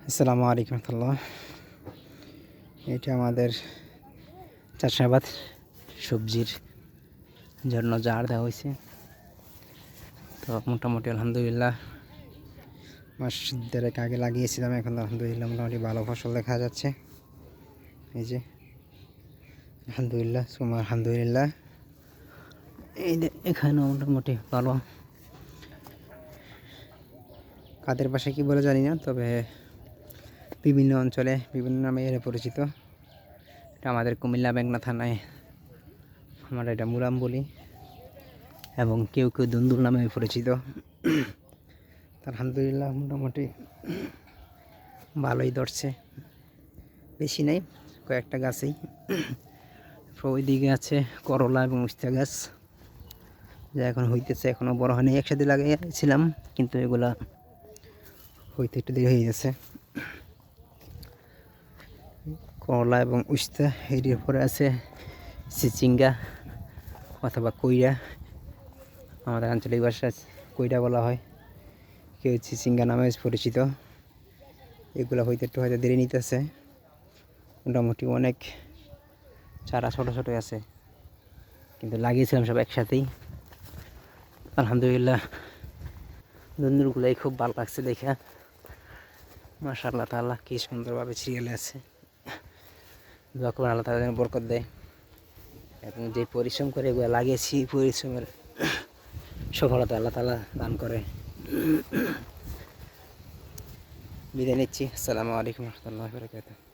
আসসালামু আলাইকুম রহমতুল্লাহ। এটা আমাদের চাষাবাদ সবজির জন্য জার দেওয়া হয়েছে। তো মোটামুটি আলহামদুলিল্লাহ মাস দেড়েক আগে লাগিয়েছিলাম, এখন আলহামদুলিল্লাহ মোটামুটি ভালো ফসল দেখা যাচ্ছে। এই যে আলহামদুলিল্লাহ সুমা আলহামদুলিল্লাহ, এই যে এখানেও মোটামুটি ভালো। কাদের পাশে কি বলে জানি না, তবে বিভিন্ন অঞ্চলে বিভিন্ন নামে এর পরিচিত। এটা আমাদের কুমিল্লা মেঘনা থানায় আমরা এটা মুরাম বলি, এবং কেউ কেউ দুন্দুল নামে পরিচিত। আলহামদুলিল্লাহ মোটামুটি ভালোই ধরছে, বেশি নেই, কয়েকটা গাছেই। ওইদিকে আছে করলা এবং উস্তা গাছ, যা এখন হইতেছে, এখনও বড় হয়নি। একসাথে লাগিয়েছিলাম, কিন্তু এগুলা হইতে একটু দেরি হয়ে গেছে। করলা এবং উস্তা, এর উপরে আছে চিচিঙ্গা অথবা কইরা, আমাদের আঞ্চলিক ভাষায় কইরা বলা হয়, কেউ চিচিঙ্গা নামে পরিচিত। এগুলো হইতে একটু হয়তো দেরি নিতেছে। মোটামুটি অনেক চারা ছোটো ছোটো আছে, কিন্তু লাগিয়েছিলাম সব একসাথেই। আলহামদুলিল্লাহ দুন্দুরগুলাই খুব ভালো লাগছে দেখা। মাশাআল্লাহ তাআলা কি সুন্দরভাবে ছিঁড়ে আছে। দোয়া করুন আল্লাহ তাআলা যেন বরকত দেয়, এবং যে পরিশ্রম করে এগুলো লাগিয়েছি, পরিশ্রমের সফলতা আল্লাহ তাআলা দান করে। বিদায় নিচ্ছি। আসসালামু আলাইকুম রহমতুল্লাহি ওয়া বারাকাতুহু।